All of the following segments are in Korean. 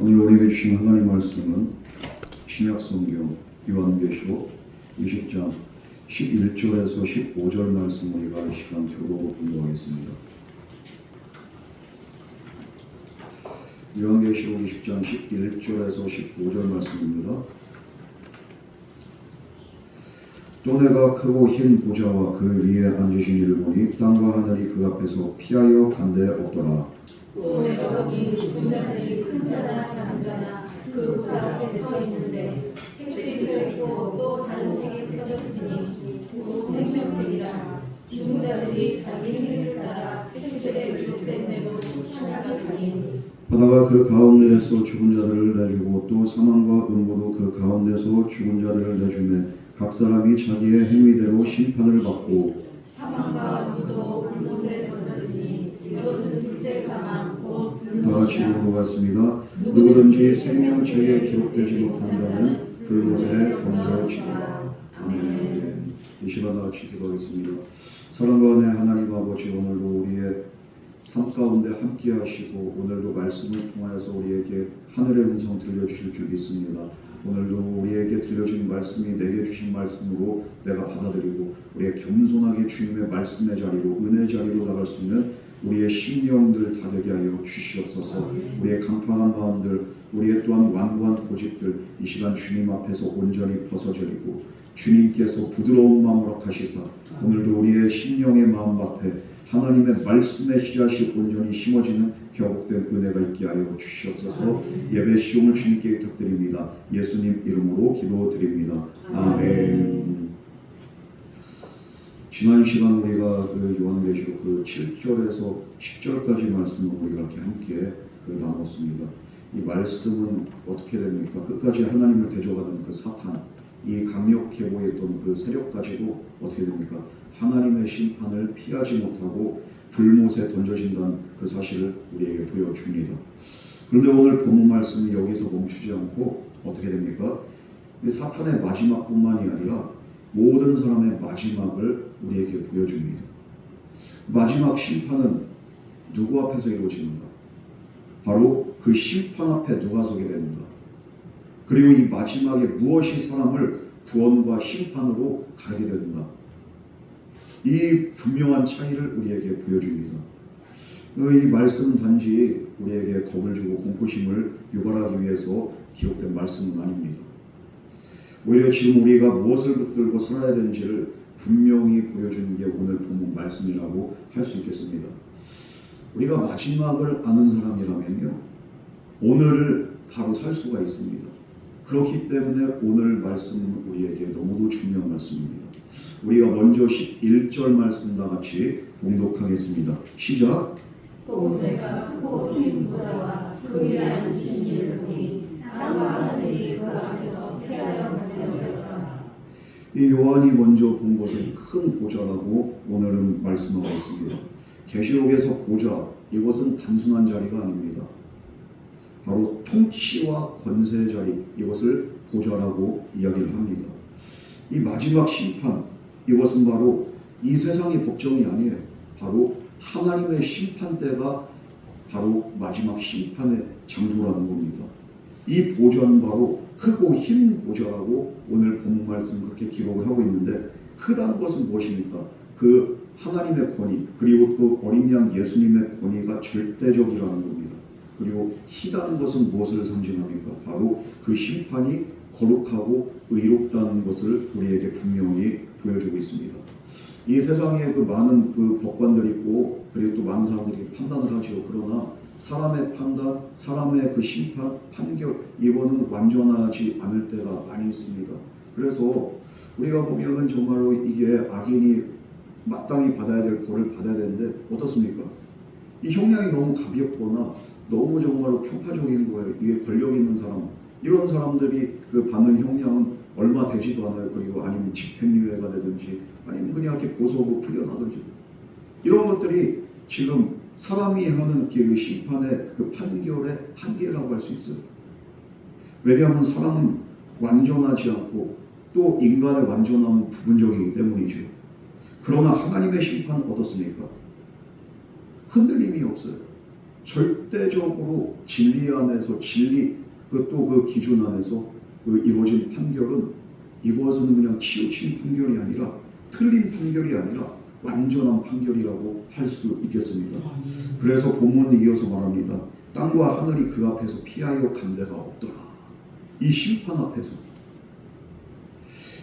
오늘 우리에게 주신 하나님 말씀은 신약성경 요한계시록 20장 11절에서 15절 말씀 우리가 이 시간 교독 공부하겠습니다. 요한계시록 20장 11절에서 15절 말씀입니다. 또 내가 크고 흰 보좌와 그 위에 앉으신 이를 보니 땅과 하늘이 그 앞에서 피하여 간데 없더라. 또 내가 보니 죽은 자들이 큰 자나 작은 자나 그 보좌 앞에 서 있는데 책들이 펴있고 또 다른 책이 펴졌으니 곧 생명책이라. 죽은 자들이 자기 행위를 따라 책들에 기록된 대로 심판하리니 바다가 그 가운데에서 죽은 자들을 내주고 또 사망과 음부도 그 가운데서 죽은 자들을 내주매 각 사람이 자기의 행위대로 심판을 받고 사망과 음부도 불못에 던져지니 이것은 둘째 사망 곧 다 같이 읽어보겠습니다. 누구든지 생명책에 기록되지 못한 자는 불못에 던져지리라. 아멘. 이 시간 다 같이 기도하겠습니다. 사랑과 은혜 하나님 아버지, 오늘도 우리의 삶 가운데 함께 하시고 오늘도 말씀을 통하여서 우리에게 하늘의 음성 들려주실 줄 믿습니다. 오늘도 우리에게 들려진 말씀이 내게 주신 말씀으로 내가 받아들이고 우리의 겸손하게 주님의 말씀의 자리로 은혜 자리로 나갈 수 있는 우리의 심령들 다 되게 하여 주시옵소서. 우리의 강팍한 마음들, 우리의 또한 완고한 고집들 이 시간 주님 앞에서 온전히 벗어버리고 주님께서 부드러운 마음으로 허락하시사 오늘도 우리의 심령의 마음밭에 하나님의 말씀의 씨앗이 온전히 심어지는 격옥된 은혜가 있게 하여 주시옵소서. 예배 시용을 주님께 부탁드립니다. 예수님 이름으로 기도드립니다. 아멘. 지난 시간 우리가 그 요한계시록 그 7절에서 10절까지 말씀을 우리가 이렇게 함께 나눴습니다. 이 말씀은 어떻게 됩니까? 끝까지 하나님을 대적하는 그 사탄, 이 강력해 보였던 그 세력까지도 어떻게 됩니까? 하나님의 심판을 피하지 못하고 불못에 던져진다는 그 사실을 우리에게 보여줍니다. 그런데 오늘 본문 말씀이 여기서 멈추지 않고 어떻게 됩니까? 이 사탄의 마지막뿐만이 아니라 모든 사람의 마지막을 우리에게 보여줍니다. 마지막 심판은 누구 앞에서 이루어지는가? 바로 그 심판 앞에 누가 서게 되는가? 그리고 이 마지막에 무엇이 사람을 구원과 심판으로 가게 되는가? 이 분명한 차이를 우리에게 보여줍니다. 이 말씀은 단지 우리에게 겁을 주고 공포심을 유발하기 위해서 기록된 말씀은 아닙니다. 오히려 지금 우리가 무엇을 붙들고 살아야 되는지를 분명히 보여주는 게 오늘 본문 말씀이라고 할 수 있겠습니다. 우리가 마지막을 아는 사람이라면요, 오늘을 바로 살 수가 있습니다. 그렇기 때문에 오늘 말씀은 우리에게 너무도 중요한 말씀입니다. 우리가 먼저 11절 말씀 다 같이 봉독하겠습니다. 시작. 또 내가 크고 흰 보좌와 그 위에 앉으신 이를 보니 땅과 하늘이 그 앞에서 피하여 간되었더라. 이 요한이 먼저 본 것은 큰 보좌라고 오늘은 말씀하고 있습니다. 계시록에서 보좌, 이것은 단순한 자리가 아닙니다. 바로 통치와 권세의 자리, 이것을 보좌라고 이야기를 합니다. 이 마지막 심판, 이것은 바로 이 세상의 법정이 아니에요. 바로 하나님의 심판대가 바로 마지막 심판의 장소라는 겁니다. 이 보좌는 바로 크고 흰 보좌라고 오늘 본문 말씀 그렇게 기록을 하고 있는데, 크다는 것은 무엇입니까? 그 하나님의 권위, 그리고 그 어린 양 예수님의 권위가 절대적이라는 겁니다. 그리고 희다는 것은 무엇을 상징합니까? 바로 그 심판이 거룩하고 의롭다는 것을 우리에게 분명히 보여주고 있습니다. 이 세상에 그 많은 그 법관들이 있고, 그리고 또 많은 사람들이 판단을 하죠. 그러나 사람의 판단, 사람의 그 심판, 판결, 이거는 완전하지 않을 때가 많이 있습니다. 그래서 우리가 보면은 정말로 이게 악인이 마땅히 받아야 될 벌을 받아야 되는데 어떻습니까? 이 형량이 너무 가볍거나 너무 정말로 편파적인 거예요. 이게 권력 있는 사람, 이런 사람들이 그 받는 형량은 얼마 되지도 않아요. 그리고 아니면 집행유예가 되든지 아니면 그냥 이렇게 고소하고 풀려나든지, 이런 것들이 지금 사람이 하는 그 심판의 그 판결의 한계라고 할 수 있어요. 왜냐하면 사람은 완전하지 않고 또 인간의 완전함은 부분적이기 때문이죠. 그러나 하나님의 심판은 어떻습니까? 흔들림이 없어요. 절대적으로 진리 안에서 또 그 기준 안에서 이루어진 판결은 이것은 그냥 치우친 판결이 아니라 틀린 판결이 아니라 완전한 판결이라고 할 수 있겠습니다. 그래서 본문을 이어서 말합니다. 땅과 하늘이 그 앞에서 피하여 간 데가 없더라. 이 심판 앞에서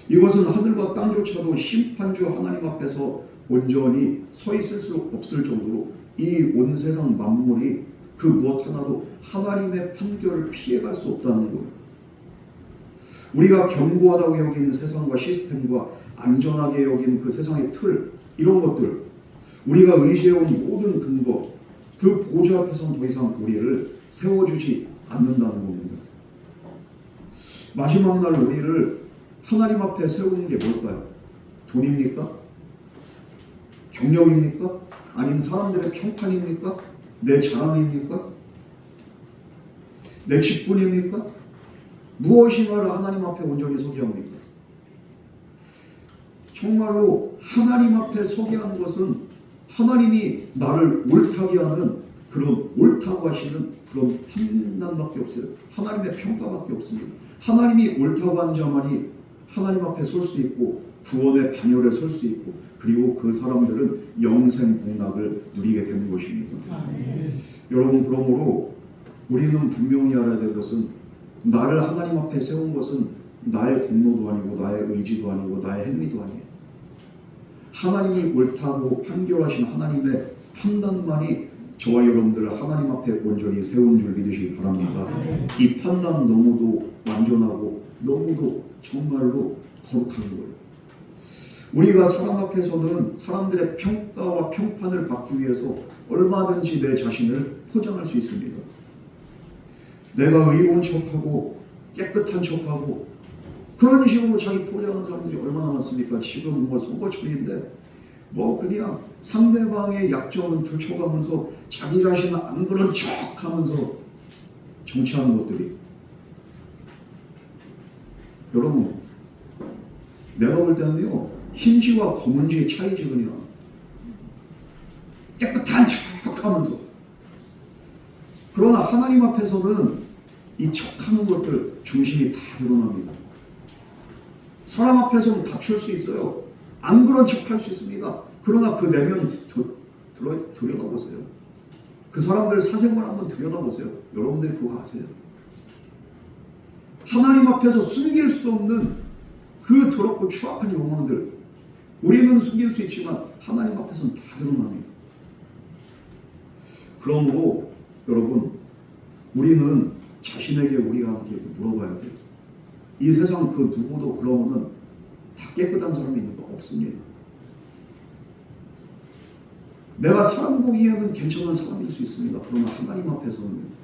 이것은 하늘과 땅조차도 심판주 하나님 앞에서 온전히 서 있을 수 없을 정도로 이 온 세상 만물이 그 무엇 하나도 하나님의 판결을 피해갈 수 없다는 거예요. 우리가 견고하다고 여기는 세상과 시스템과 안전하게 여기는 그 세상의 틀, 이런 것들, 우리가 의지해온 모든 근거, 그 보좌 앞에서는 더 이상 우리를 세워주지 않는다는 겁니다. 마지막 날 우리를 하나님 앞에 세우는 게 뭘까요? 돈입니까? 경력입니까? 아니면 사람들의 평판입니까? 내 자랑입니까? 내 직분입니까? 무엇이 나를 하나님 앞에 온전히 서게 합니까? 정말로 하나님 앞에 서게 하는 것은 하나님이 나를 옳다게 하는 그런 옳다고 하시는 그런 판단밖에 없어요. 하나님의 평가밖에 없습니다. 하나님이 옳다고 한 자만이 하나님 앞에 설 수 있고 구원의 반열에 설 수 있고 그리고 그 사람들은 영생 복락을 누리게 되는 것입니다. 여러분, 그러므로 우리는 분명히 알아야 될 것은 나를 하나님 앞에 세운 것은 나의 공로도 아니고 나의 의지도 아니고 나의 행위도 아니에요. 하나님이 옳다고 판결하신 하나님의 판단만이 저와 여러분들을 하나님 앞에 온전히 세운 줄 믿으시기 바랍니다. 이 판단 너무도 완전하고 너무도 정말로 거룩한 거예요. 우리가 사람 앞에서는 사람들의 평가와 평판을 받기 위해서 얼마든지 내 자신을 포장할 수 있습니다. 내가 의로운 척하고 깨끗한 척하고 그런 식으로 자기 포장하는 사람들이 얼마나 많습니까? 지금 선거철인데 그냥 상대방의 약점은 들춰가면서 자기 자신은 안 그런 척하면서 정치하는 것들이, 여러분, 내가 볼 때는요 흰지와 검은지의 차이지. 그냥 깨끗한 척하면서. 그러나 하나님 앞에서는 이 척하는 것들 중심이 다 드러납니다. 사람 앞에서는 다툴 수 있어요. 안 그런 척할 수 있습니다. 그러나 그 내면 들여다보세요. 그 사람들 사생활 한번 들여다보세요. 여러분들이 그거 아세요? 하나님 앞에서 숨길 수 없는 그 더럽고 추악한 영혼들, 우리는 숨길 수 있지만 하나님 앞에서는 다 드러납니다. 그러므로 여러분, 우리는 자신에게 우리가 함께 물어봐야 돼요. 이 세상 그 누구도 그러면은 다 깨끗한 사람이 있는 거 없습니다. 내가 사람 보기에는 괜찮은 사람일 수 있습니다. 그러나 하나님 앞에서는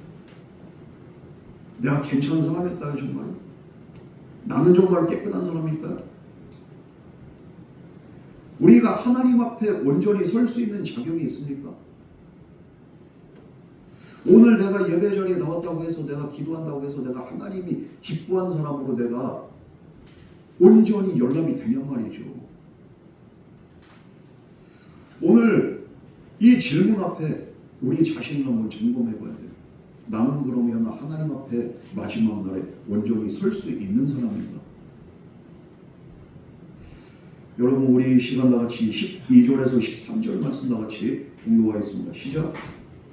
내가 괜찮은 사람일까요? 정말? 나는 정말 깨끗한 사람일까요? 우리가 하나님 앞에 온전히 설 수 있는 자격이 있습니까? 오늘 내가 예배 자리에 나왔다고 해서 내가 기도한다고 해서 내가 하나님이 기뻐한 사람으로 내가 온전히 연락이 되냔 말이죠. 오늘 이 질문 앞에 우리 자신을 한번 점검해 봐야 돼요. 나는 그러면 하나님 앞에 마지막 날에 온전히 설 수 있는 사람인가? 여러분, 우리 시간 나같이 12절에서 13절 말씀 나같이 공부하겠습니다. 시작.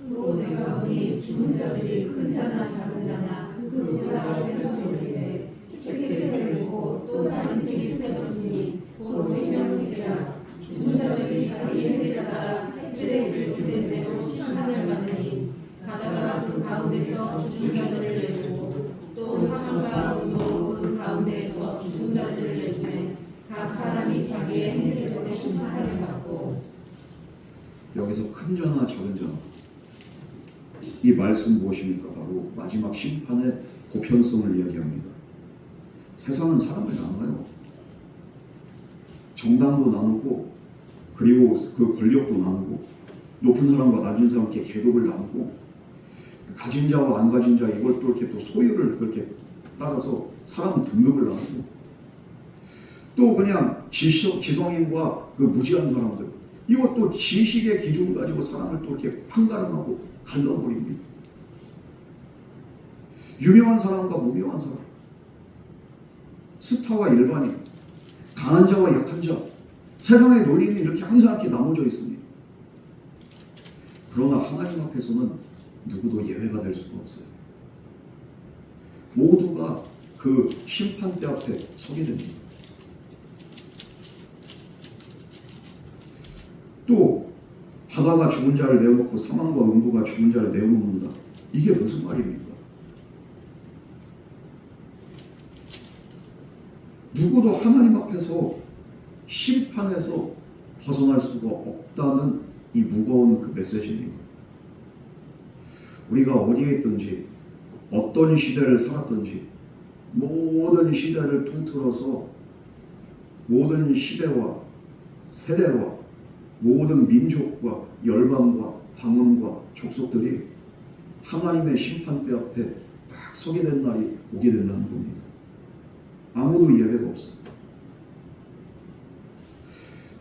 또 내가 보니 죽은 자들이 큰 자나 작은 자나 그 보좌 앞에서 이르되 책들이 열리고 또 다른 책이 펴졌으니 곧 생명책이라. 죽은 자들이 자기 행위를 따라 책들에 기록된 대로 심판을 받으니 가다가 그 가운데서 죽은 자들을 내주고 또 사망과 운도 그 가운데에서 죽은 자들을 내주매 각 사람이 자기의 행위를 보내 심판을 받고. 여기서 큰 자나 작은 자, 이 말씀 무엇입니까? 바로 마지막 심판의 보편성을 이야기합니다. 세상은 사람을 나눠요. 정당도 나누고 그리고 그 권력도 나누고 높은 사람과 낮은 사람께 계급을 나누고 가진 자와 안 가진 자 이걸 또 이렇게 또 소유를 그렇게 따라서 사람 등급을 나누고 또 그냥 지성인과 그 무지한 사람들, 이것도 지식의 기준을 가지고 사람을 또 이렇게 판가름하고 갈라버립니다. 유명한 사람과 무명한 사람, 스타와 일반인, 강한 자와 약한 자, 세상의 논리는 이렇게 항상 이렇게 나눠져 있습니다. 그러나 하나님 앞에서는 누구도 예외가 될 수가 없어요. 모두가 그 심판대 앞에 서게 됩니다. 또 바다가 죽은 자를 내어놓고 사망과 음부가 죽은 자를 내어놓는다. 이게 무슨 말입니까? 누구도 하나님 앞에서 심판에서 벗어날 수가 없다는 이 무거운 그 메시지입니다. 우리가 어디에 있든지 어떤 시대를 살았든지 모든 시대를 통틀어서 모든 시대와 세대와 모든 민족과 열방과 방언과 족속들이 하나님의 심판대 앞에 딱 서게 된 날이 오게 된다는 겁니다. 아무도 예외가 없습니다.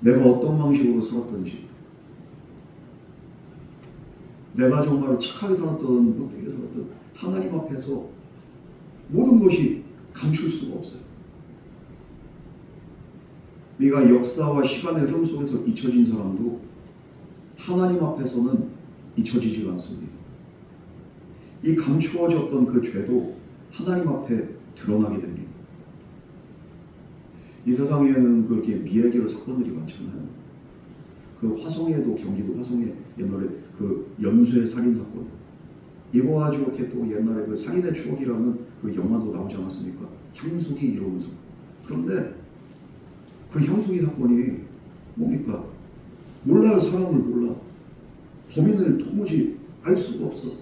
내가 어떤 방식으로 살았든지, 내가 정말 착하게 살았든 못되게 살았든 하나님 앞에서 모든 것이 감출 수가 없어요. 우리가 역사와 시간의 흐름 속에서 잊혀진 사람도 하나님 앞에서는 잊혀지지 않습니다. 이 감추어졌던 그 죄도 하나님 앞에 드러나게 됩니다. 이 세상에는 그렇게 미해결 사건들이 많잖아요. 그 화성에도, 경기도 화성에 옛날에 그 연쇄 살인 사건, 이거 가지고 이렇게 또 옛날에 그 살인의 추억이라는 그 영화도 나오지 않았습니까? 향수기 이러면서. 그런데 그 향수기 사건이 뭡니까? 몰라요. 사람을 몰라. 범인을 도무지 알 수가 없어.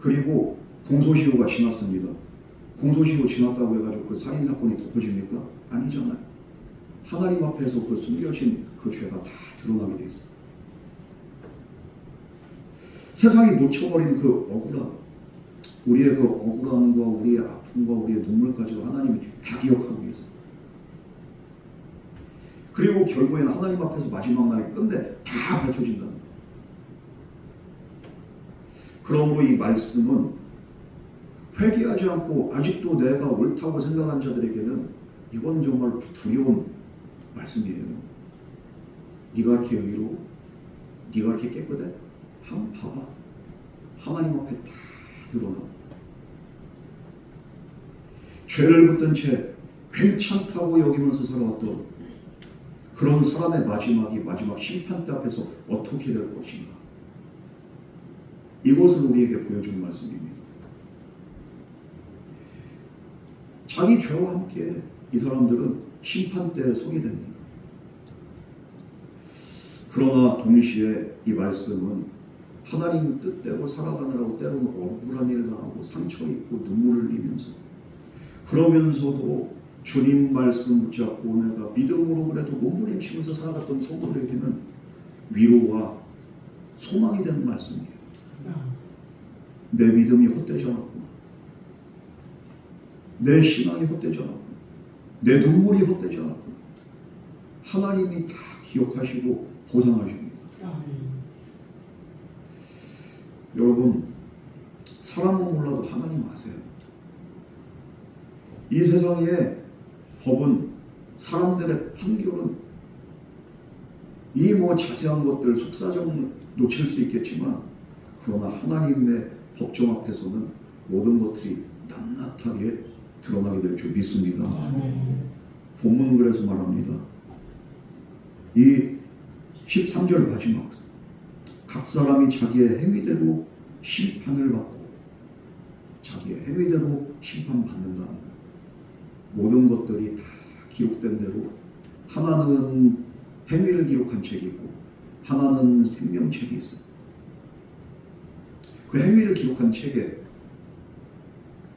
그리고 공소시효가 지났습니다. 공소시효 지났다고 해가지고 그 살인 사건이 덮어집니까? 아니잖아요. 하나님 앞에서 그 숨겨진 그 죄가 다 드러나게 돼 있어요. 세상이 놓쳐버린 그 억울함, 우리의 그 억울함과 우리의 아픔과 우리의 눈물까지도 하나님이 다 기억하고 계세요. 그리고 결국에는 하나님 앞에서 마지막 날에 끝내 다 밝혀진다는 거예요. 그러므로 이 말씀은 회개하지 않고 아직도 내가 옳다고 생각한 자들에게는 이건 정말 두려운 말씀이에요. 네가 이렇게 의로워? 네가 이렇게 깨끗해? 한번 봐봐. 하나님 앞에 다 드러나. 죄를 붙든 채 괜찮다고 여기면서 살아왔던 그런 사람의 마지막이 마지막 심판대 앞에서 어떻게 될 것인가. 이것을 우리에게 보여주는 말씀입니다. 자기 죄와 함께 이 사람들은 심판대에 서게 됩니다. 그러나 동시에 이 말씀은 하나님 뜻대로 살아가느라고 때로는 억울한 일 당하고 상처 입고 눈물을 흘리면서 그러면서도 주님 말씀 붙잡고 내가 믿음으로 그래도 몸부림치면서 살아갔던 성도들에게는 위로와 소망이 되는 말씀이에요. 내 믿음이 헛되지 않았구나. 내 신앙이 헛되지 않았구나. 내 눈물이 헛되지 않았구나. 하나님이 다 기억하시고 보상하십니다. 여러분, 사람은 몰라도 하나님 아세요. 이 세상의 법은, 사람들의 판결은 이 자세한 것들 속사정을 놓칠 수 있겠지만 그러나 하나님의 법정 앞에서는 모든 것들이 낱낱하게 드러나게 될 줄 믿습니다. 본문은 그래서 말합니다. 이 13절 마지막, 각 사람이 자기의 행위대로 심판을 받고 자기의 행위대로 심판받는다. 모든 것들이 다 기록된 대로 하나는 행위를 기록한 책이 있고 하나는 생명책이 있어요. 그 행위를 기록한 책에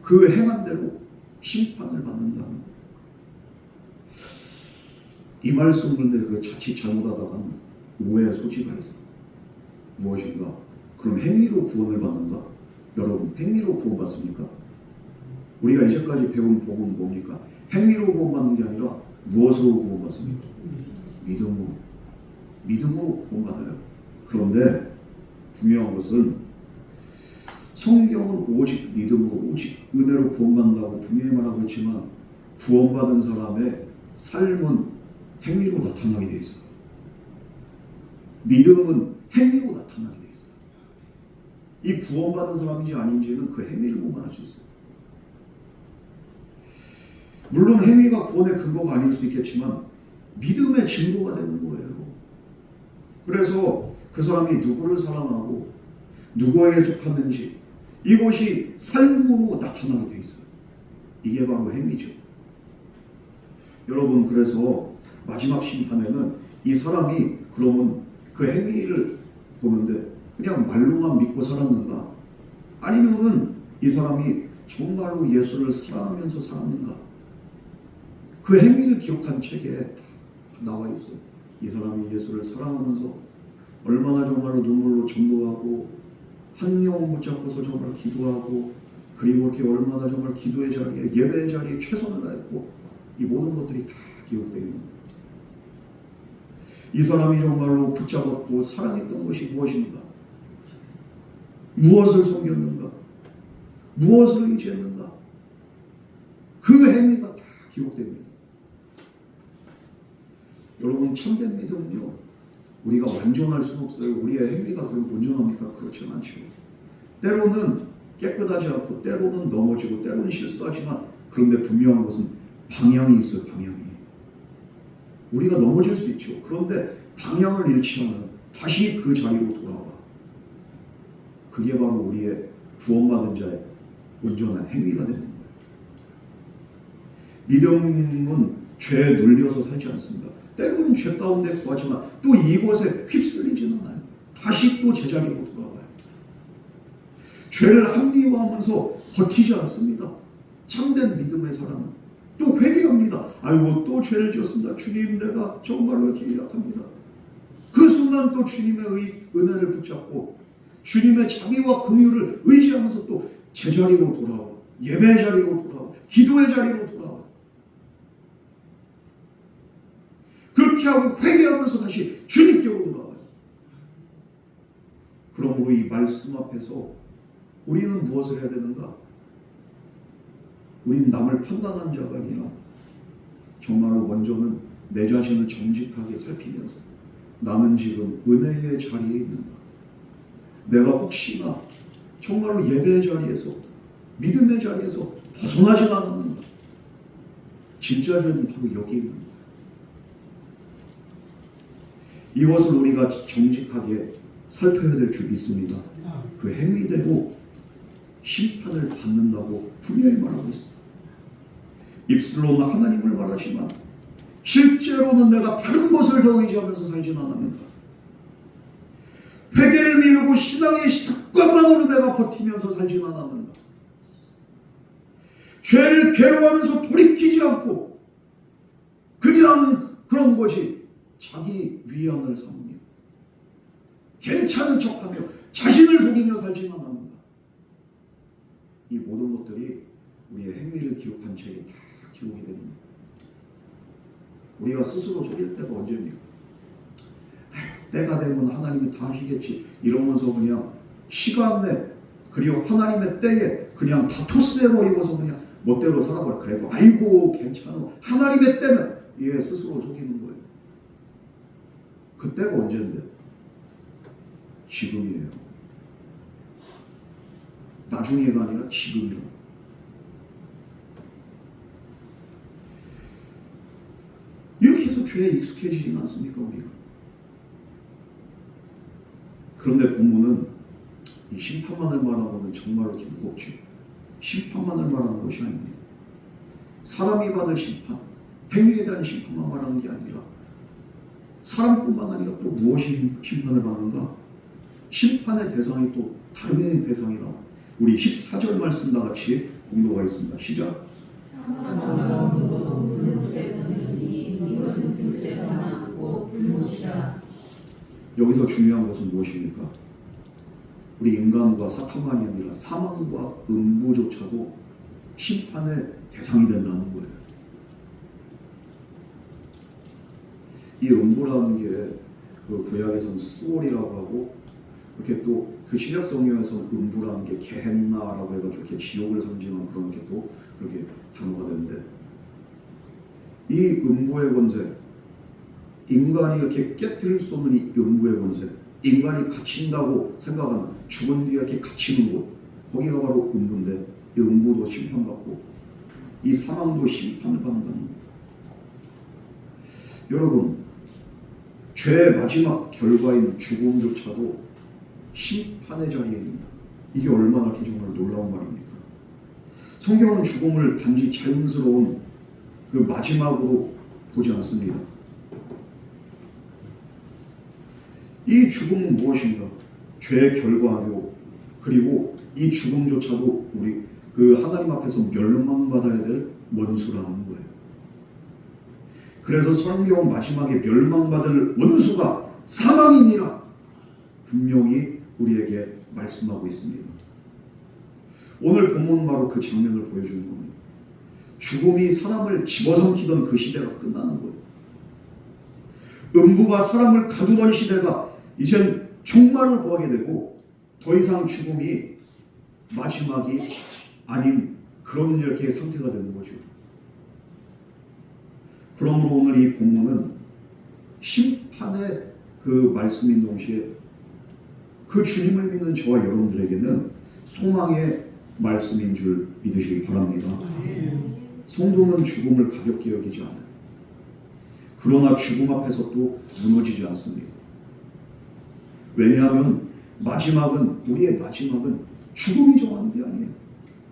그 행한 대로 심판을 받는다는 거예요. 이 말씀 근데 그 자칫 잘못하다가는 오해의 소지가 있어. 무엇인가? 그럼 행위로 구원을 받는가? 여러분, 행위로 구원받습니까? 우리가 이제까지 배운 복음은 뭡니까? 행위로 구원받는 게 아니라 무엇으로 구원받습니까? 믿음으로 구원받아요. 그런데 분명한 것은 성경은 오직 믿음으로 오직 은혜로 구원받는다고 분명히 말하고 있지만 구원받은 사람의 삶은 행위로 나타나게 돼 있어요. 믿음은 행위로 나타나게 돼 있어요. 이 구원받은 사람인지 아닌지는 그 행위를 보면 알 수 있어요. 물론 행위가 구원의 근거가 아닐 수 있겠지만 믿음의 증거가 되는 거예요. 그래서 그 사람이 누구를 사랑하고 누구에게 속하는지 이것이 삶으로 나타나게 돼 있어요. 이게 바로 행위죠. 여러분, 그래서 마지막 심판에는 이 사람이 그러면 그 행위를 보는데 그냥 말로만 믿고 살았는가? 아니면은 이 사람이 정말로 예수를 사랑하면서 살았는가? 그 행위를 기록한 책에 나와 있어요. 이 사람이 예수를 사랑하면서 얼마나 정말로 눈물로 전도하고 한 영혼 붙잡고서 정말 기도하고 그리고 이렇게 얼마나 정말 기도의 자리에 예배의 자리에 최선을 다했고 이 모든 것들이 다 기록되어 있는 거예요. 이 사람이 정말로 붙잡았고 사랑했던 것이 무엇인가? 무엇을 섬겼는가? 무엇을 의지했는가? 그 행위가 다 기록됩니다. 여러분, 참된 믿음은요, 우리가 완전할 수는 없어요. 우리의 행위가 그럼 온전합니까? 그렇지 않죠. 때로는 깨끗하지 않고 때로는 넘어지고 때로는 실수하지만 그런데 분명한 것은 방향이 있어요. 방향이. 우리가 넘어질 수 있죠. 그런데 방향을 잃지 않으면 다시 그 자리로 돌아와. 그게 바로 우리의 구원받은 자의 온전한 행위가 되는 거예요. 믿음은 죄에 눌려서 살지 않습니다. 때로는 죄 가운데 구하지만 또 이곳에 휩쓸리지는 않아요. 다시 또 제자리로 돌아와요. 죄를 합리화하면서 버티지 않습니다. 참된 믿음의 사람은 또 회개합니다. 아이고, 또 죄를 지었습니다. 주님, 내가 정말로 이렇게 약합니다. 그 순간 또 주님의 은혜를 붙잡고 주님의 자비와 긍휼을 의지하면서 또 제자리로 돌아와, 예배의 자리로 돌아와, 기도의 자리로 돌아와. 그렇게 하고 회개하면서 다시 주님께로 돌아와요. 그러므로 이 말씀 앞에서 우리는 무엇을 해야 되는가? 우린 남을 판단하는 자가 아니라 정말로 먼저는 내 자신을 정직하게 살피면서 나는 지금 은혜의 자리에 있는가? 내가 혹시나 정말로 예배의 자리에서 믿음의 자리에서 벗어나지 않았는가? 진짜 죄는 바로 여기 있는 거예요. 이것을 우리가 정직하게 살펴야 될 줄 믿습니다. 그 행위대로 심판을 받는다고 분명히 말하고 있습니다. 입술로는 하나님을 말하지만 실제로는 내가 다른 것을 더 의지하면서 살진 않았는가? 회개를 미루고 신앙의 습관만으로 내가 버티면서 살진 않았는가? 죄를 괴로워하면서 돌이키지 않고 그냥 그런 것이 자기 위안을 삼으며 괜찮은 척하며 자신을 속이며 살진 않았는가? 이 모든 것들이 우리의 행위를 기록한 책에 다 기록이 되는 거예요. 우리가 스스로 속일 때가 언제입니까? 때가 되면 하나님이 다 하시겠지 이러면서 그냥 시간 내 그리고 하나님의 때에 그냥 다 토스해버리고서 그냥 멋대로 살아버려. 그래도 아이고 괜찮아. 하나님의 때면 얘 스스로 속이는 거예요. 그때가 언제인데? 지금이에요. 나중에가 아니라 지금이라. 이렇게 해서 죄에 익숙해지지는 않습니까, 우리가? 그런데 본문은 이 심판만을 말하고는 정말로 이렇게 무겁죠. 심판만을 말하는 것이 아닙니다. 사람이 받을 심판, 행위에 대한 심판만 말하는 게 아니라 사람뿐만 아니라 또 무엇이 심판을 받는가? 심판의 대상이 또 다른 대상이 나와. 우리 14절 말씀 다 같이 공도가 있습니다. 시작. 여기서 중요한 것은 무엇입니까? 우리 인간과 사탄만이 아니라 사망과 음부조차도 심판의 대상이 된다는 거예요. 이 음부라는 게 그 구약에서는 스월이라고 하고 이렇게 또 그 신약 성경에서 음부라는 게 게헨나라고 해가지고 이렇게 지옥을 상징하는 그런 게 또 그렇게 단어가 되는데, 이 음부의 권세, 인간이 이렇게 깨뜨릴 수 없는 이 음부의 권세, 인간이 갇힌다고 생각하는, 죽은 뒤에 이렇게 갇히는 곳, 거기가 바로 음부인데, 이 음부도 심판받고 이 사망도 심판을 받는다는 겁니다. 여러분, 죄의 마지막 결과인 죽음조차도 심판의 자리에 있습니다. 이게 얼마나 이렇게 정말 놀라운 말입니까? 성경은 죽음을 단지 자연스러운 그 마지막으로 보지 않습니다. 이 죽음은 무엇인가? 죄의 결과요. 그리고 이 죽음조차도 우리 그 하나님 앞에서 멸망받아야 될 원수라는 거예요. 그래서 성경 마지막에 멸망받을 원수가 사망이니라 분명히 우리에게 말씀하고 있습니다. 오늘 본문 바로 그 장면을 보여주는 겁니다. 죽음이 사람을 집어삼키던 그 시대가 끝나는 거예요. 음부가 사람을 가두던 시대가 이젠 종말을 구하게 되고, 더 이상 죽음이 마지막이 아닌 그런 이렇게 상태가 되는 거죠. 그러므로 오늘 이 본문은 심판의 그 말씀인 동시에 그 주님을 믿는 저와 여러분들에게는 소망의 말씀인 줄 믿으시기 바랍니다. 성도는 죽음을 가볍게 여기지 않아요. 그러나 죽음 앞에서 또 무너지지 않습니다. 왜냐하면 우리의 마지막은 죽음이 정하는 게 아니에요.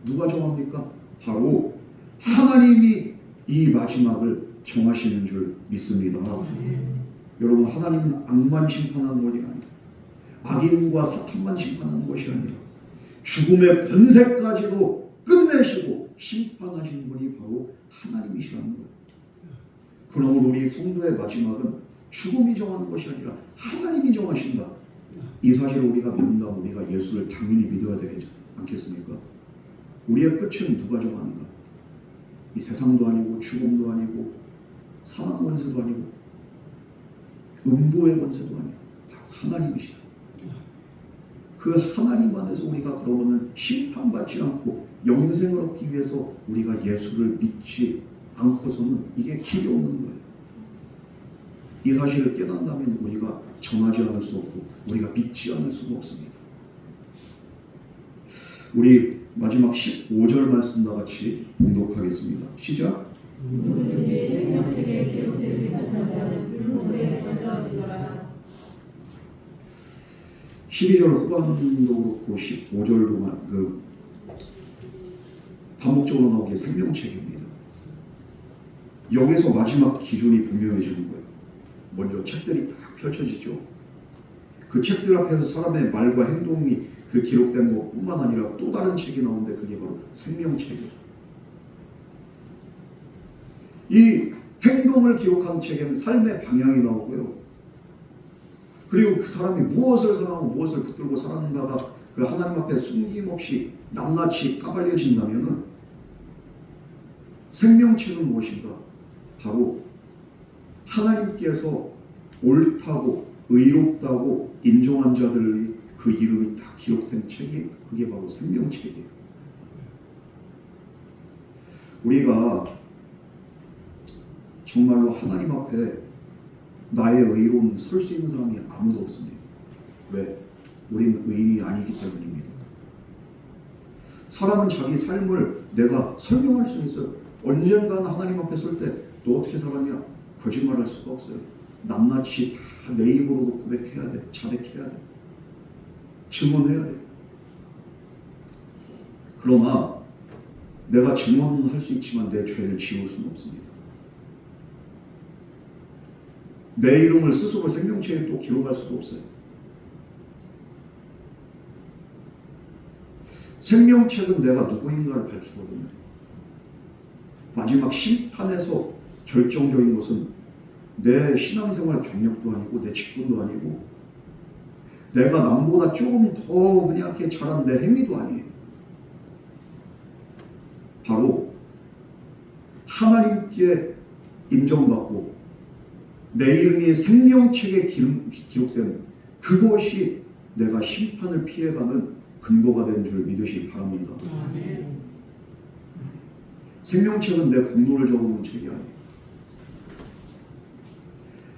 누가 정합니까? 바로 하나님이 이 마지막을 정하시는 줄 믿습니다. 여러분, 하나님은 악만 심판하는 것이 아니라, 악인과 사탄만 심판하는 것이 아니라 죽음의 권세까지도 끝내시고 심판하시는 분이 바로 하나님이시라는 거예요. 그러므로 우리 성도의 마지막은 죽음이 정하는 것이 아니라 하나님이 정하신다. 이 사실을 우리가 믿는다면 우리가 예수를 당연히 믿어야 되지 않겠습니까? 우리의 끝은 누가 정하는가? 이 세상도 아니고 죽음도 아니고 사망 권세도 아니고 음부의 권세도 아니고 바로 하나님이시다. 그 하나님 안에서 우리가 그러면은 심판받지 않고 영생을 얻기 위해서 우리가 예수를 믿지 않고서는 이게 길이 없는 거예요. 이 사실을 깨닫는다면 우리가 정하지 않을 수 없고 우리가 믿지 않을 수가 없습니다. 우리 마지막 15절 말씀 다 같이 봉독하겠습니다. 시작. 누구든지 생명책에 기록되지 못한 자는 불못에 던져지더라. 12절 후반도 그렇고 15절도 반복적으로 나오게 생명책입니다. 여기서 마지막 기준이 분명해지는 거예요. 먼저 책들이 딱 펼쳐지죠. 그 책들 앞에서 사람의 말과 행동이 그 기록된 것뿐만 아니라 또 다른 책이 나오는데 그게 바로 생명책이에요. 이 행동을 기록한 책에는 삶의 방향이 나오고요. 그리고 그 사람이 무엇을 사랑하고 무엇을 붙들고 살았는가가 그 하나님 앞에 숨김없이 낱낱이 까발려진다면은 생명책은 무엇인가? 바로 하나님께서 옳다고 의롭다고 인정한 자들의 그 이름이 다 기록된 책이 그게 바로 생명책이에요. 우리가 정말로 하나님 앞에 나의 의로운 설 수 있는 사람이 아무도 없습니다. 왜? 우리는 의인이 아니기 때문입니다. 사람은 자기 삶을 내가 설명할 수 있어요. 언젠가는 하나님 앞에 설 때 너 어떻게 살았냐? 거짓말할 수가 없어요. 낱낱이 다 내 입으로도 고백해야 돼. 자백해야 돼. 증언해야 돼. 그러나 내가 증언할 수 있지만 내 죄를 지울 수는 없습니다. 내 이름을 스스로 생명책에 또 기록할 수도 없어요. 생명책은 내가 누구인가를 밝히거든요. 마지막 심판에서 결정적인 것은 내 신앙생활 경력도 아니고 내 직분도 아니고 내가 남보다 조금 더 그냥 이렇게 잘한 내 행위도 아니에요. 바로 하나님께 인정받고 내 이름이 생명책에 기록된 그것이 내가 심판을 피해가는 근거가 되는 줄 믿으시기 바랍니다. 생명책은 내 공로를 적어놓은 책이 아니에요.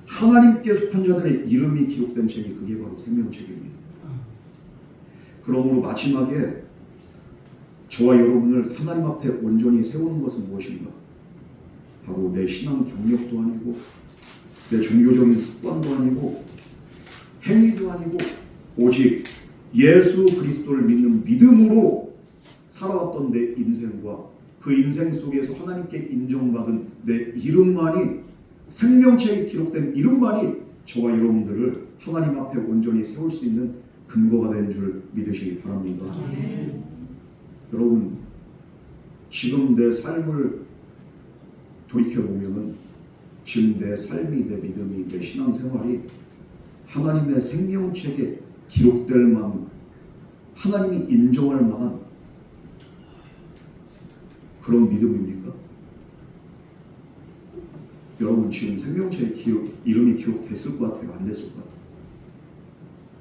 하나님께 속한 자들의 이름이 기록된 책이 그게 바로 생명책입니다. 그러므로 마지막에 저와 여러분을 하나님 앞에 온전히 세우는 것은 무엇인가? 바로 내 신앙 경력도 아니고 내 종교적인 습관도 아니고 행위도 아니고 오직 예수 그리스도를 믿는 믿음으로 살아왔던 내 인생과 그 인생 속에서 하나님께 인정받은 내 이름만이, 생명책에 기록된 이름만이 저와 여러분들을 하나님 앞에 온전히 세울 수 있는 근거가 된 줄 믿으시기 바랍니다. 여러분, 지금 내 삶을 돌이켜보면은 지금 내 삶이, 내 믿음이, 내 신앙생활이 하나님의 생명책에 기록될 만한, 하나님이 인정할 만한 그런 믿음입니까? 여러분, 지금 생명책에 이름이 기록됐을 것 같아요? 안 됐을 것 같아요?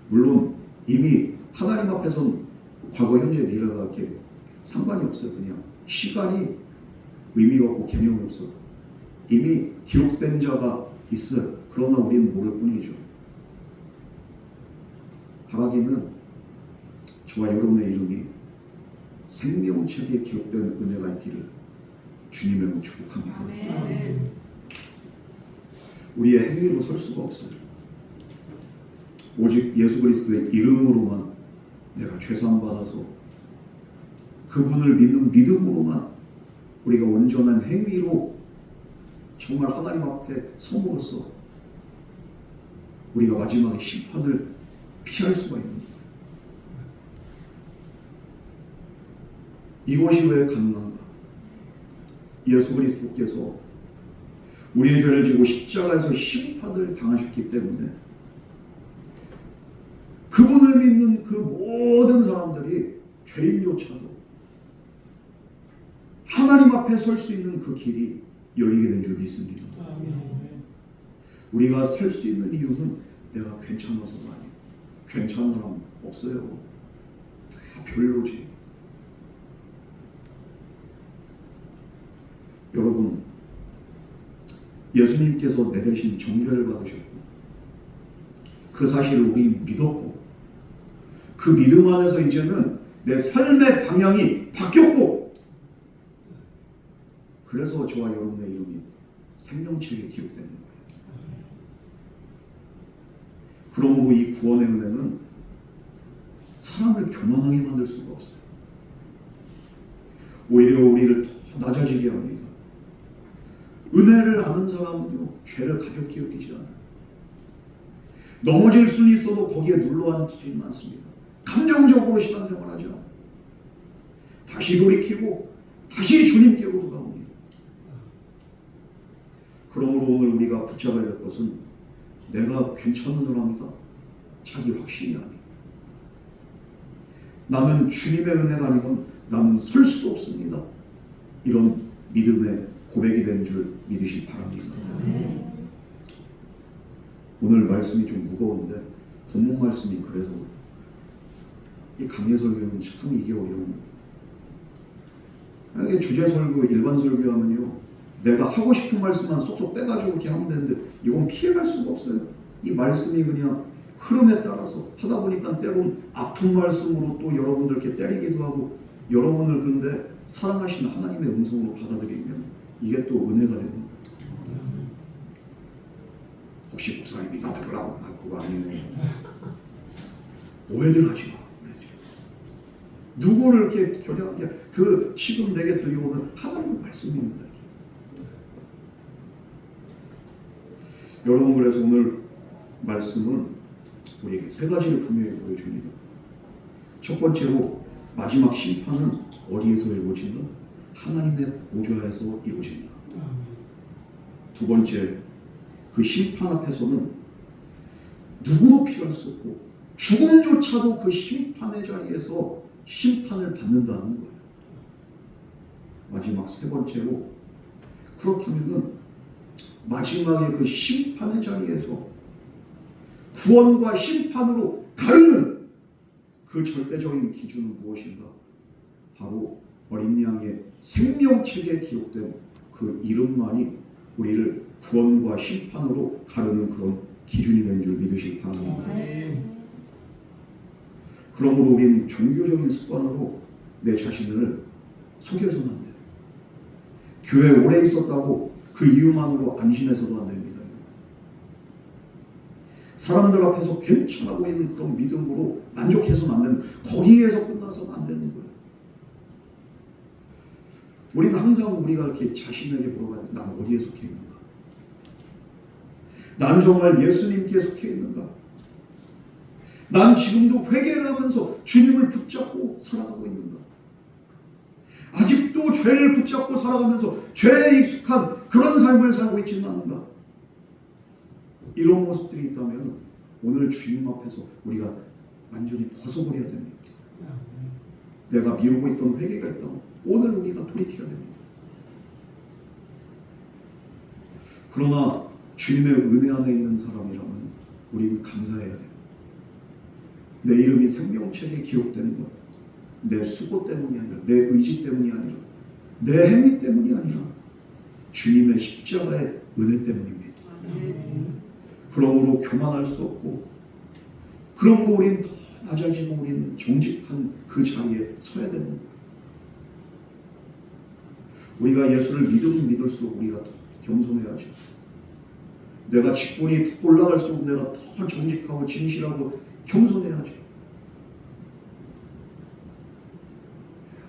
물론 이미 하나님 앞에선 과거, 현재, 미래가 이렇게 상관이 없어요. 그냥 시간이 의미가 없고 개념이 없어. 이미 기록된 자가 있어요. 그러나 우리는 모를 뿐이죠. 바라기는 저와 여러분의 이름이 생명책에 기록된 은혜가 있기를 주님의 축복합니다. 우리의 행위로 설 수가 없어요. 오직 예수 그리스도의 이름으로만 내가 죄사함 받아서 그분을 믿는 믿음으로만 우리가 온전한 행위로 정말 하나님 앞에 섬으로써 우리가 마지막에 심판을 피할 수가 있습니다. 이것이 왜 가능한가? 예수 그리스도께서 우리의 죄를 지고 십자가에서 심판을 당하셨기 때문에 그분을 믿는 그 모든 사람들이 죄인조차도 하나님 앞에 설 수 있는 그 길이 열리게 된 줄 믿습니다. 우리가 살 수 있는 이유는 내가 괜찮아서가 아니에요. 괜찮은 사람 없어요. 다 별로지. 여러분, 예수님께서 내 대신 정죄를 받으셨고 그 사실을 우리 믿었고 그 믿음 안에서 이제는 내 삶의 방향이 바뀌었고 그래서 저와 여러분의 이름이 생명책에 기록되는 거예요. 그러므로 이 구원의 은혜는 사람을 교만하게 만들 수가 없어요. 오히려 우리를 더 낮아지게 합니다. 은혜를 아는 사람은요, 죄를 가볍게 여기지 않아요. 넘어질 수는 있어도 거기에 눌러앉지는 않습니다. 감정적으로 신앙생활하지 않아요. 다시 돌이키고 다시 주님께로 돌아옵니다. 그러므로 오늘 우리가 붙잡아야 될 것은 내가 괜찮은 사람이다. 자기 확신이 아니에요. 나는 주님의 은혜가 아니면 나는 설 수 없습니다. 이런 믿음의 고백이 된 줄 믿으시기 바랍니다. 오늘 말씀이 좀 무거운데 본문 말씀이 그래서 이 강해 설교는 참 이게 어려운 거예요. 주제 설교, 일반 설교하면요 내가 하고 싶은 말씀만 쏙쏙 빼가지고 이렇게 하면 되는데 이건 피해갈 수가 없어요. 이 말씀이 그냥 흐름에 따라서 하다 보니까 때론 아픈 말씀으로 또 여러분들 이렇게 때리기도 하고 여러분을 그런데 사랑하시는 하나님의 음성으로 받아들이면 이게 또 은혜가 되는 거예요. 혹시 목사님이 나 들으라고? 그거 아니에요. 오해들 하지 마. 누구를 이렇게 겨냥한 게 그 지금 내게 들려오는 하나님의 말씀입니다. 여러분, 그래서 오늘 말씀은 우리에게 세 가지를 분명히 보여줍니다. 첫 번째로 마지막 심판은 어디에서 이루어진다? 하나님의 보좌에서 이루어진다. 두 번째, 그 심판 앞에서는 누구도 피할 수 없고 죽음조차도 그 심판의 자리에서 심판을 받는다는 거예요. 마지막 세 번째로, 그렇다면은 마지막에 그 심판의 자리에서 구원과 심판으로 가르는 그 절대적인 기준은 무엇인가? 바로 어린 양의 생명책에 기록된 그 이름만이 우리를 구원과 심판으로 가르는 그런 기준이 된 줄 믿으시기 바랍니다. 그러므로 우리는 종교적인 습관으로 내 자신을 속여서는 안 돼요. 교회에 오래 있었다고 그 이유만으로 안심해서도 안 됩니다. 사람들 앞에서 괜찮아 보이는 그런 믿음으로 만족해서는 안 되는, 거기에서 끝나서는 안 되는 거예요. 우리는 항상 우리가 이렇게 자신에게 물어봐야 돼. 난 어디에 속해 있는가? 난 정말 예수님께 속해 있는가? 난 지금도 회개를 하면서 주님을 붙잡고 살아가고 있는가? 아직도 죄를 붙잡고 살아가면서 죄에 익숙한 그런 삶을 살고 있지는 않은가? 이런 모습들이 있다면 오늘 주님 앞에서 우리가 완전히 벗어버려야 됩니다. 내가 미루고 있던 회개가 있다면 오늘 우리가 돌이켜야 됩니다. 그러나 주님의 은혜 안에 있는 사람이라면 우리는 감사해야 돼요. 내 이름이 생명책에 기록되는 것, 내 수고 때문이 아니라, 내 의지 때문이 아니라, 내 행위 때문이 아니라 주님의 십자가의 은혜 때문입니다. 그러므로 교만할 수 없고, 그러므로 우리는 더 낮아지고 우리는 정직한 그 자리에 서야 되는 거예요. 우리가 예수를 믿으면 믿을수록 우리가 더 겸손해야죠. 내가 직분이 더 올라갈수록 내가 더 정직하고 진실하고 겸손해야죠.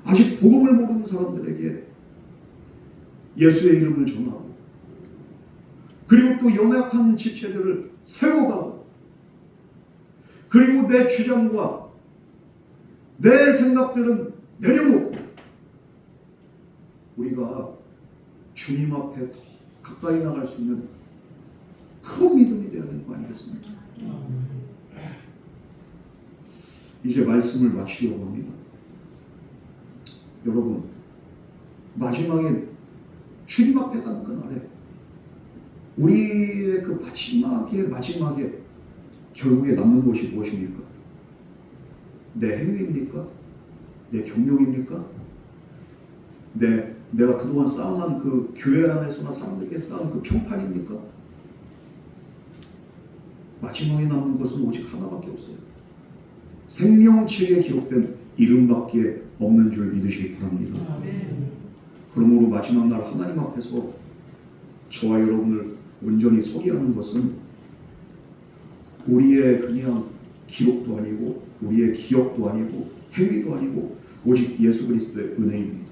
아직 복음을 모르는 사람들에게 예수의 이름을 전하고, 그리고 또 연약한 지체들을 세워가고, 그리고 내 주장과 내 생각들은 내려놓고 우리가 주님 앞에 더 가까이 나갈 수 있는 그런 믿음이 되어야 되는 거 아니겠습니까? 이제 말씀을 마치려고 합니다. 여러분, 마지막에 주님 앞에 가는 그날에 우리의 그 마지막에 결국에 남는 것이 무엇입니까? 내 행위입니까? 내 경력입니까? 내가 그동안 쌓아놓은 그 교회 안에서나 사람들에게 쌓은 그 평판입니까? 마지막에 남는 것은 오직 하나밖에 없어요. 생명책에 기록된 이름밖에 없는 줄 믿으시기 바랍니다. 그러므로 마지막 날 하나님 앞에서 저와 여러분을 온전히 서게 하는 것은 우리의 그냥 기록도 아니고 우리의 기억도 아니고 행위도 아니고 오직 예수 그리스도의 은혜입니다.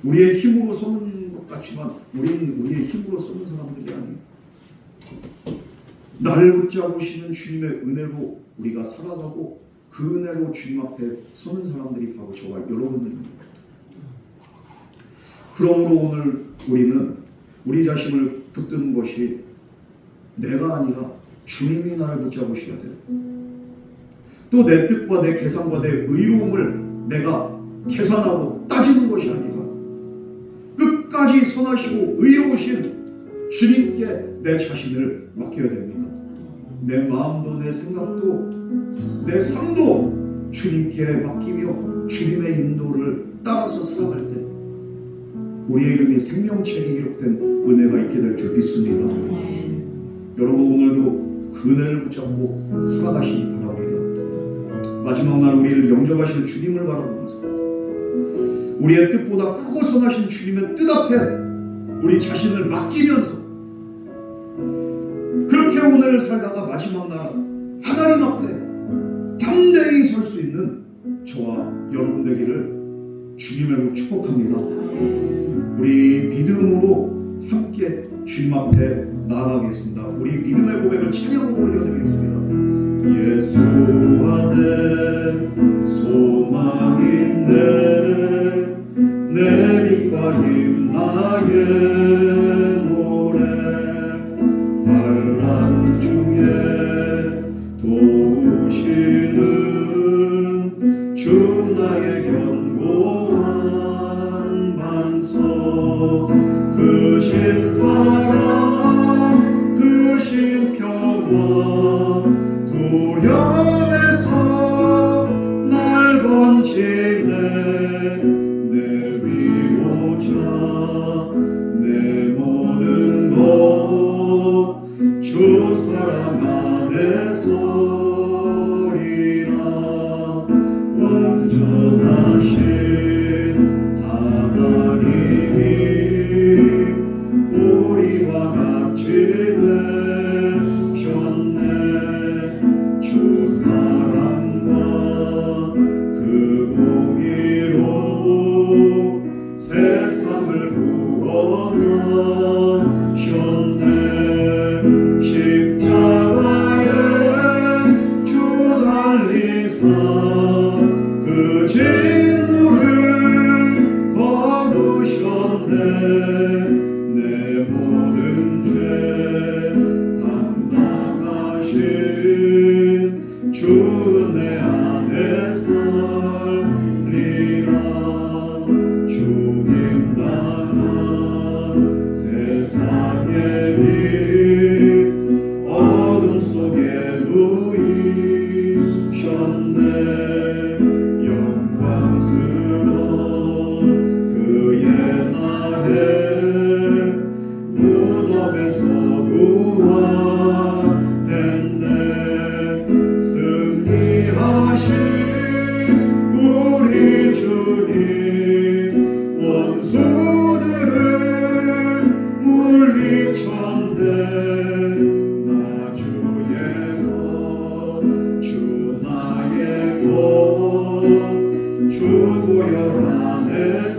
우리의 힘으로 서는 것 같지만 우리는 우리의 힘으로 서는 사람들이 아니에요. 나를 붙잡으시는 주님의 은혜로 우리가 살아가고 그 은혜로 주님 앞에 서는 사람들이 바로 저와 여러분들입니다. 그러므로 오늘 우리는 우리 자신을 붙드는 것이 내가 아니라 주님이 나를 붙잡으셔야 돼요. 또 내 뜻과 내 계산과 내 의로움을 내가 계산하고 따지는 것이 아니라 끝까지 선하시고 의로우신 주님께 내 자신을 맡겨야 됩니다. 내 마음도 내 생각도 내 삶도 주님께 맡기며 주님의 인도를 따라서 살아갈 때 우리의 이름이 생명책에 기록된 은혜가 있게 될 줄 믿습니다. 여러분 오늘도 그 은혜를 붙잡고 살아가시기 바랍니다. 마지막 날 우리를 영접하시는 주님을 바라보면서 우리의 뜻보다 크고 선하신 주님의 뜻 앞에 우리 자신을 맡기면서 그렇게 오늘 살다가 마지막 날 하나님 앞에 담대히 설 수 있는 저와 여러분 되기를 주님으로 축복합니다. 우리 믿음으로 함께 주님 앞에 나아가겠습니다. 우리 믿음의 고백을 찬양으로 올려드리겠습니다. 예수 안에 소망인데 내 빛과 힘 나의 노래 환난 중에 도우시는 주 나의 견고한 반석 그 신사랑 그 신평화 두려움에서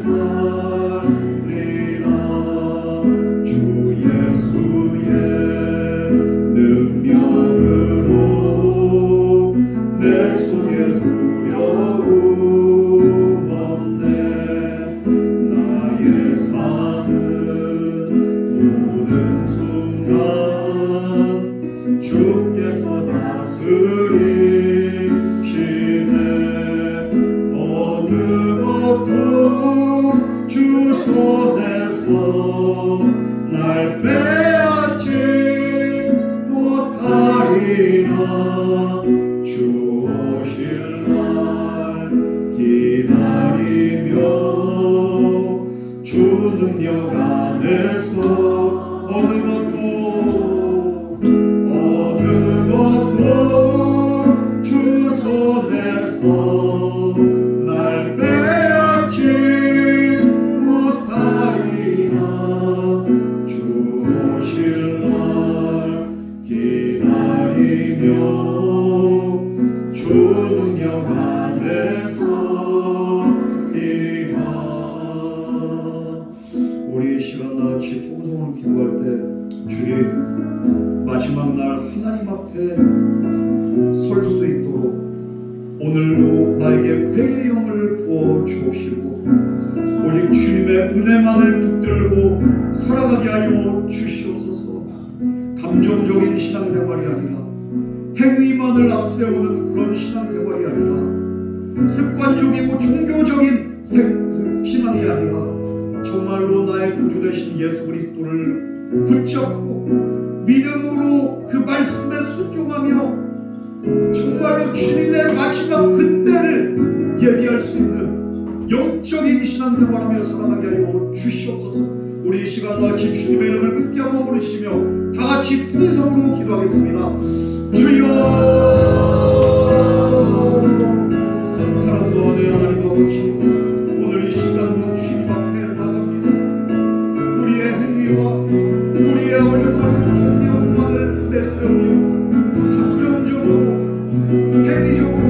살리라. 주 예수의 능력으로 내 속에 두려움 없네. 나의 삶은 모든 순간 주께서 다스리시네. 어느 것도 주 손에서 날 빼앗지 못하리라. 주 오실 날 기다리며 주 능력 안에서 어느 것도 주 손에서 날 빼앗지 못하리라. 주 오실 날 기다리며 주 능력 안에서 이마. 우리 이 시간 나같이 통성으로 기도할 때 주님 마지막 날 하나님 앞에 설 수 있도록 오늘도 나에게 회개의 영을 부어 주옵시고 오직 주님의 은혜만을 붙들고 살아가게 하여 주시옵소서. 감정적인 신앙생활이 아니라 행위만을 앞세우는 그런 신앙생활이 아니라 습관적이고 종교적인 신앙이 아니라 정말로 나의 구주 되신 예수 그리스도를 붙잡고 믿음으로 그 말씀에 순종하며 정말로 주님의 마지막 그때를 예비할 수 있는 영적인 신앙생활하며 살아가게 하여 주시옵소서. 우리 이 시간 같이 주님의 이름을 크게 한번 부르시며 다 같이 통성으로 기도하겠습니다. 주여, 사랑과 은혜 하나님 아버지, 오늘 이 시간도 주님 앞에 나갑니다. 우리의 행위와 우리의 얼마나 경력만을 내세우며 감정적으로 행위적으로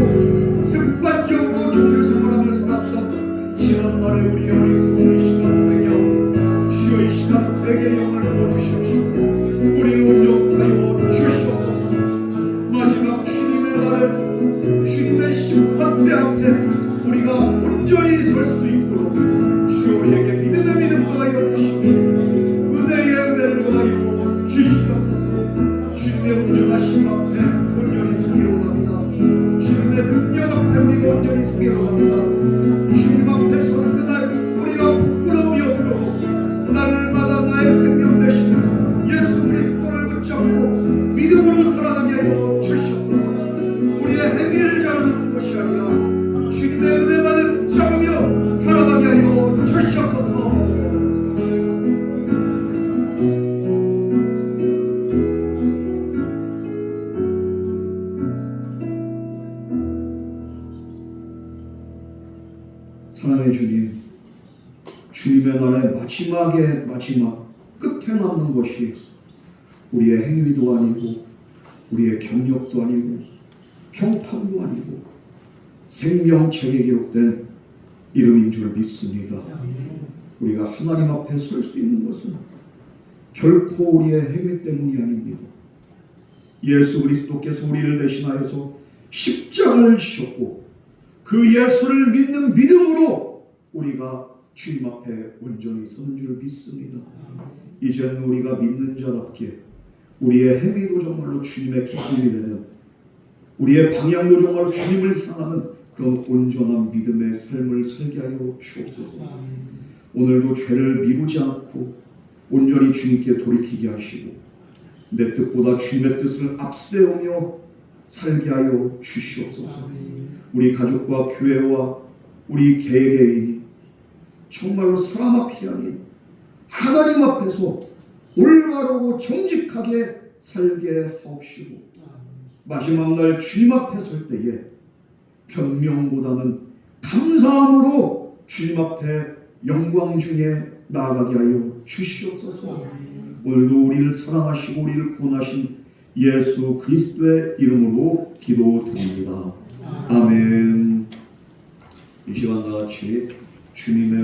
습관적으로 종교생활하며 살았던 지난날의 우리 어리석은 시간 회개하고 주여 이 시간 회개의 영을 부어주시옵시고 우리 온전하여 주시옵소서. 마지막 주님의 날에 주님의 심판대 앞에 우리가 온전히 설 수 있도록 주여 우리에게 믿음의 믿음 더하여 주십시오. 은혜의 은혜를 더하여 주시옵소서. 주님의 온전하심 앞에 온전히 서기로 합니다. 주님의 능력 앞에 우리가 온전히 서기로 합니다. 주님 앞에 서는 그날 우리가 부끄러움이 없도록 날마다 나의 생명 되시는 예수 그리스도를 붙잡고 믿음으로 살아가게 하여 주시옵소서. 우리의 행위를 자랑하는 것이 아니라 주님의 은혜만을 붙잡으며 살아가게 하여 주시옵소서. 사랑의 주님, 주님의 날의 마지막의 마지막 끝에 남는 것이 우리의 행위도 아니고 우리의 경력도 아니고 평판도 아니고 생명책에 기록된 이름인 줄 믿습니다. 우리가 하나님 앞에 설 수 있는 것은 결코 우리의 행위 때문이 아닙니다. 예수 그리스도께서 우리를 대신하여서 십자가를 지셨고 그 예수를 믿는 믿음으로 우리가 주님 앞에 온전히 서는 줄 믿습니다. 이제는 우리가 믿는 자답게 우리의 행위도 정말로 주님의 기쁨이 되는, 우리의 방향도 정말로 주님을 향하는 그런 온전한 믿음의 삶을 살게 하여 주옵소서. 오늘도 죄를 미루지 않고 온전히 주님께 돌이키게 하시고 내 뜻보다 주님의 뜻을 앞세우며 살게 하여 주시옵소서. 우리 가족과 교회와 우리 개개인이 정말로 사람 앞이 아닌 하나님 앞에서 올바르고 정직하게 살게 하옵시고 마지막 날 주님 앞에 설 때에 변명보다는 감사함으로 주님 앞에 영광 중에 나아가게 하여 주시옵소서. 오늘도 우리를 사랑하시고 우리를 구원하신 예수 그리스도의 이름으로 기도드립니다. 아멘. 이 시간 다 같이 주님의